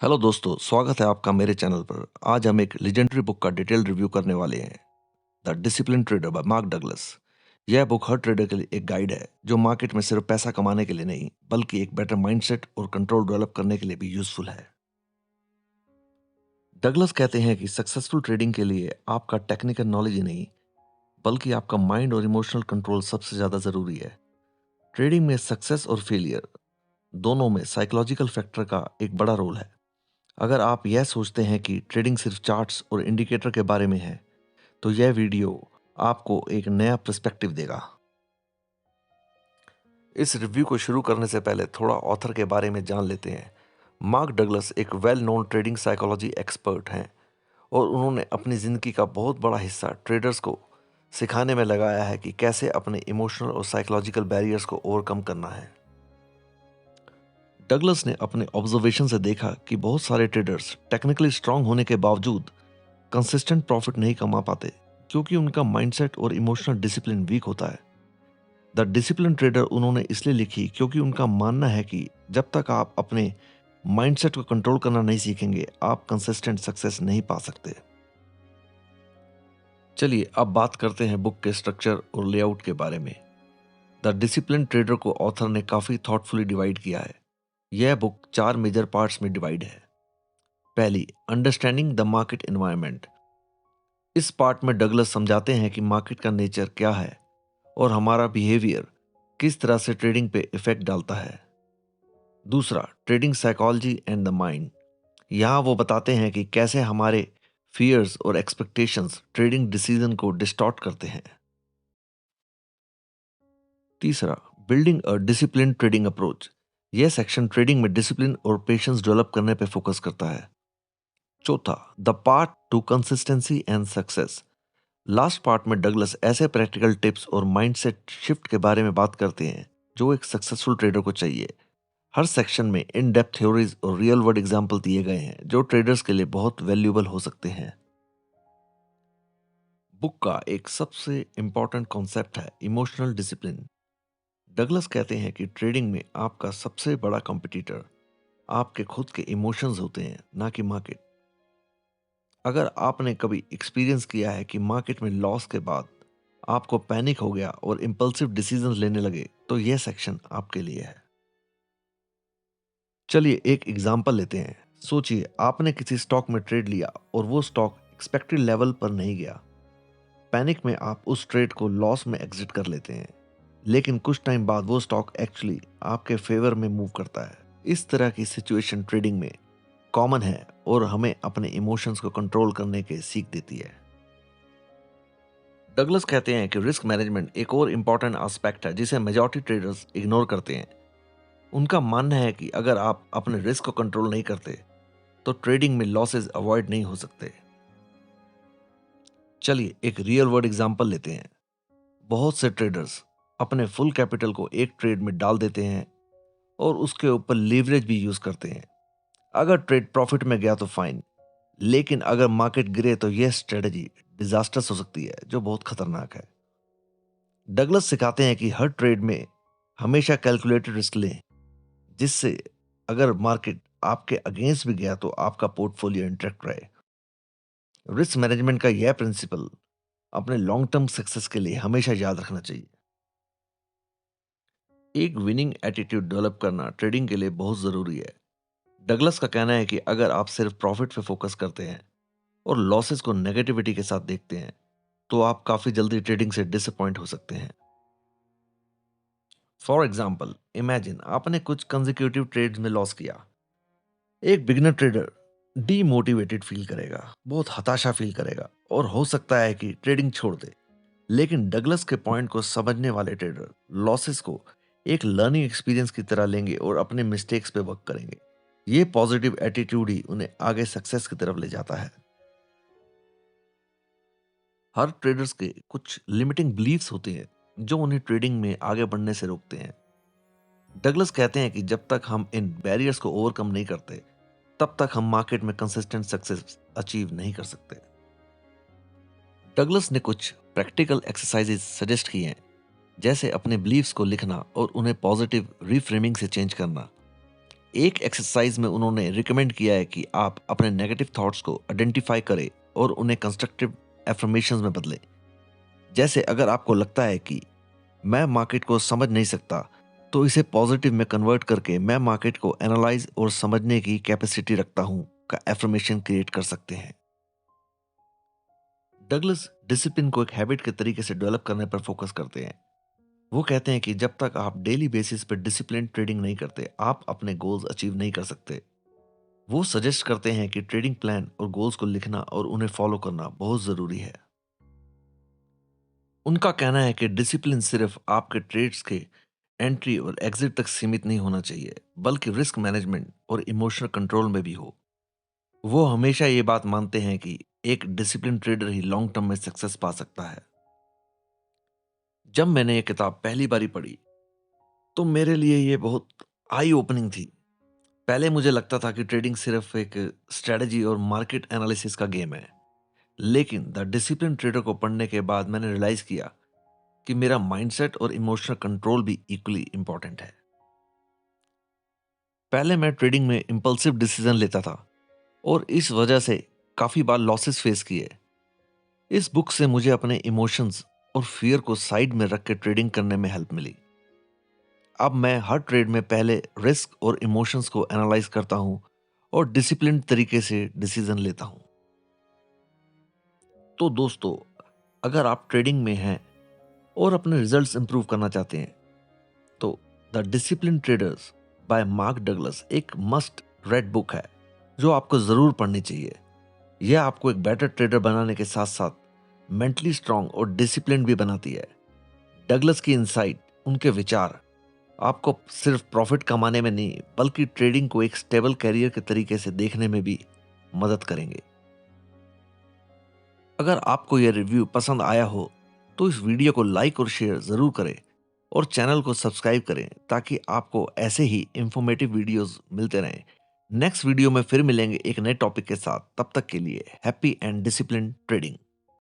Hello दोस्तों, स्वागत है आपका मेरे चैनल पर। आज हम एक लेजेंडरी बुक का डिटेल रिव्यू करने वाले हैं, the discipline trader bye mark Douglas. यह बुक हर ट्रेडर के लिए एक गाइड है जो मार्केट में सिर्फ पैसा कमाने के लिए नहीं, बल्कि एक बेटर माइंडसेट और कंट्रोल डेवलप करने के लिए भी यूजफुल है। डगलस कहते हैं कि सक्सेसफुल ट्रेडिंग के लिए आपका टेक्निकल नॉलेज ही नहीं, बल्कि आपका माइंड और इमोशनल कंट्रोल सबसे ज़्यादा ज़रूरी है। ट्रेडिंग में सक्सेस और फेलियर दोनों में साइकोलॉजिकल फैक्टर का एक बड़ा रोल है। अगर आप यह सोचते हैं कि ट्रेडिंग सिर्फ चार्ट्स और इंडिकेटर के बारे में है, तो यह वीडियो आपको एक नया पर्सपेक्टिव देगा। इस रिव्यू को शुरू करने से पहले थोड़ा ऑथर के बारे में जान लेते हैं। मार्क डगलस एक well known trading psychology expert हैं और उन्होंने अपनी ज़िंदगी का बहुत बड़ा हिस्सा ट्रेडर्स को सिखाने में लगाया है कि कैसे अपने इमोशनल और साइकोलॉजिकल बैरियर्स को ओवरकम करना है। डगलस ने अपने ऑब्जर्वेशन से देखा कि बहुत सारे ट्रेडर्स टेक्निकली स्ट्रांग होने के बावजूद कंसिस्टेंट प्रॉफिट नहीं कमा पाते, क्योंकि उनका माइंडसेट और इमोशनल डिसिप्लिन वीक होता है। द डिसिप्लिन ट्रेडर उन्होंने इसलिए लिखी क्योंकि उनका मानना है कि जब तक आप अपने माइंडसेट को कंट्रोल करना नहीं सीखेंगे, आप कंसिस्टेंट सक्सेस नहीं पा सकते। चलिए अब बात करते हैं बुक के स्ट्रक्चर और लेआउट के बारे में। द डिसिप्लिन ट्रेडर को ऑथर ने काफ़ी थॉटफुली डिवाइड किया है। यह बुक 4 मेजर पार्ट्स में डिवाइड है। पहली, अंडरस्टैंडिंग द मार्केट एनवायरनमेंट। इस पार्ट में डगलस समझाते हैं कि मार्केट का नेचर क्या है और हमारा बिहेवियर किस तरह से ट्रेडिंग पे इफेक्ट डालता है। दूसरा, trading psychology and the mind. यहाँ वो बताते हैं कि कैसे हमारे फियर्स और एक्सपेक्टेशंस ट्रेडिंग डिसीजन को डिस्टॉर्ट करते हैं। तीसरा, building a discipline trading approach. यह सेक्शन ट्रेडिंग में डिसिप्लिन और पेशेंस डेवलप करने पे फोकस करता है। चौथा, the part two consistency and success. Last part में डगलस ऐसे प्रैक्टिकल टिप्स और माइंडसेट शिफ्ट के बारे में बात करते हैं जो एक सक्सेसफुल ट्रेडर को चाहिए। हर सेक्शन में इन डेप्थ थ्योरीज और रियल वर्ल्ड एग्जाम्पल दिए गए हैं जो ट्रेडर्स के लिए बहुत वैल्यूएबल हो सकते हैं। बुक का एक सबसे इंपॉर्टेंट कॉन्सेप्ट है इमोशनल डिसिप्लिन। डगलस कहते हैं कि ट्रेडिंग में आपका सबसे बड़ा कॉम्पिटिटर आपके खुद के इमोशंस होते हैं, ना कि मार्केट। अगर आपने कभी एक्सपीरियंस किया है कि मार्केट में लॉस के बाद आपको पैनिक हो गया और इम्पल्सिव डिसीजंस लेने लगे, तो यह सेक्शन आपके लिए है। चलिए एक एग्जांपल लेते हैं। सोचिए आपने किसी स्टॉक में ट्रेड लिया और वो स्टॉक एक्सपेक्टेड लेवल पर नहीं गया। पैनिक में आप उस ट्रेड को लॉस में एग्जिट कर लेते हैं, लेकिन कुछ टाइम बाद वो स्टॉक एक्चुअली आपके फेवर में मूव करता है। इस तरह की सिचुएशन ट्रेडिंग में कॉमन है और हमें अपने इमोशंस को कंट्रोल करने के सीख देती है। डगलस कहते हैं कि रिस्क मैनेजमेंट एक और इम्पॉर्टेंट एस्पेक्ट है जिसे मेजॉरिटी ट्रेडर्स इग्नोर करते हैं। उनका मानना है कि अगर आप अपने रिस्क को कंट्रोल नहीं करते, तो ट्रेडिंग में लॉसेस अवॉइड नहीं हो सकते। चलिए एक रियल वर्ल्ड एग्जांपल लेते हैं। बहुत से ट्रेडर्स अपने फुल कैपिटल को एक ट्रेड में डाल देते हैं और उसके ऊपर लीवरेज भी यूज करते हैं। अगर ट्रेड प्रॉफिट में गया तो फाइन, लेकिन अगर मार्केट गिरे तो यह स्ट्रेटजी डिजास्टर्स हो सकती है, जो बहुत खतरनाक है। डगलस सिखाते हैं कि हर ट्रेड में हमेशा कैलकुलेटेड रिस्क लें, जिससे अगर मार्केट आपके अगेंस्ट भी गया तो आपका पोर्टफोलियो इंटैक्ट रहे। रिस्क मैनेजमेंट का यह प्रिंसिपल अपने लॉन्ग टर्म सक्सेस के लिए हमेशा याद रखना चाहिए। एक विनिंग एटीट्यूड डेवलप करना ट्रेडिंग के लिए बहुत ज़रूरी है। डगलस का कहना है कि अगर आप सिर्फ प्रॉफिट पे फोकस करते हैं और लॉसेस को नेगेटिविटी के साथ देखते हैं, तो आप काफ़ी जल्दी ट्रेडिंग से डिसअपॉइंट हो सकते हैं। फॉर एग्जाम्पल, इमेजिन आपने कुछ कंजिक्यूटिव ट्रेड्स में लॉस किया। एक बिगिनर ट्रेडर डीमोटिवेटेड फील करेगा, बहुत हताशा फील करेगा और हो सकता है कि ट्रेडिंग छोड़ दे। लेकिन डगलस के पॉइंट को समझने वाले ट्रेडर लॉसेस को एक लर्निंग एक्सपीरियंस की तरह लेंगे और अपने मिस्टेक्स पे वर्क करेंगे। ये पॉजिटिव एटीट्यूड ही उन्हें आगे सक्सेस की तरफ ले जाता है। हर ट्रेडर्स के कुछ लिमिटिंग बिलीफ्स होते हैं जो उन्हें ट्रेडिंग में आगे बढ़ने से रोकते हैं। डगलस कहते हैं कि जब तक हम इन बैरियर्स को ओवरकम नहीं करते, तब तक हम मार्केट में कंसिस्टेंट सक्सेस अचीव नहीं कर सकते। डगलस ने कुछ प्रैक्टिकल एक्सरसाइजेस सजेस्ट किए हैं, जैसे अपने बिलीव्स को लिखना और उन्हें पॉजिटिव रिफ्रेमिंग से चेंज करना। एक एक्सरसाइज में उन्होंने रिकमेंड किया है कि आप अपने नेगेटिव थॉट्स को आइडेंटिफाई करें और उन्हें कंस्ट्रक्टिव एफर्मेशंस में बदलें। जैसे अगर आपको लगता है कि मैं मार्केट को समझ नहीं सकता, तो इसे पॉजिटिव में कन्वर्ट करके मैं मार्केट को एनालाइज और समझने की कैपेसिटी रखता हूं का एफर्मेशन क्रिएट कर सकते हैं। डगलस डिसिप्लिन को एक हैबिट के तरीके से डेवलप करने पर फोकस करते हैं। वो कहते हैं कि जब तक आप डेली बेसिस पर डिसिप्लिन ट्रेडिंग नहीं करते, आप अपने गोल्स अचीव नहीं कर सकते। वो सजेस्ट करते हैं कि ट्रेडिंग प्लान और गोल्स को लिखना और उन्हें फॉलो करना बहुत ज़रूरी है। उनका कहना है कि डिसिप्लिन सिर्फ आपके ट्रेड्स के एंट्री और एग्जिट तक सीमित नहीं होना चाहिए, बल्कि रिस्क मैनेजमेंट और इमोशनल कंट्रोल में भी हो। वो हमेशा ये बात मानते हैं कि एक डिसिप्लिन ट्रेडर ही लॉन्ग टर्म में सक्सेस पा सकता है। जब मैंने ये किताब पहली बारी पढ़ी, तो मेरे लिए ये बहुत आई ओपनिंग थी। पहले मुझे लगता था कि ट्रेडिंग सिर्फ एक स्ट्रेटजी और मार्केट एनालिसिस का गेम है, लेकिन द डिसिप्लिन ट्रेडर को पढ़ने के बाद मैंने रियलाइज किया कि मेरा माइंडसेट और इमोशनल कंट्रोल भी इक्वली इंपॉर्टेंट है। पहले मैं ट्रेडिंग में इंपल्सिव डिसीजन लेता था और इस वजह से काफ़ी बार लॉसेस फेस किए। इस बुक से मुझे अपने इमोशंस और फियर को साइड में रख के ट्रेडिंग करने में हेल्प मिली। अब मैं हर ट्रेड में पहले रिस्क और इमोशंस को एनालाइज करता हूं और डिसिप्लिन तरीके से डिसीजन लेता हूं। तो दोस्तों, अगर आप ट्रेडिंग में हैं और अपने रिजल्ट्स इंप्रूव करना चाहते हैं, तो the discipline traders bye mark Douglas एक मस्ट रेड बुक है जो आपको ज़रूर पढ़नी चाहिए। यह आपको एक बेटर ट्रेडर बनाने के साथ साथ मेंटली स्ट्रांग और डिसिप्लिन भी बनाती है। डगलस की इंसाइट, उनके विचार आपको सिर्फ प्रॉफिट कमाने में नहीं, बल्कि ट्रेडिंग को एक स्टेबल कैरियर के तरीके से देखने में भी मदद करेंगे। अगर आपको यह रिव्यू पसंद आया हो, तो इस वीडियो को लाइक और शेयर ज़रूर करें और चैनल को सब्सक्राइब करें ताकि आपको ऐसे ही इंफॉर्मेटिव वीडियोस मिलते रहें। नेक्स्ट वीडियो में फिर मिलेंगे एक नए टॉपिक के साथ। तब तक के लिए हैप्पी एंड डिसिप्लिन ट्रेडिंग।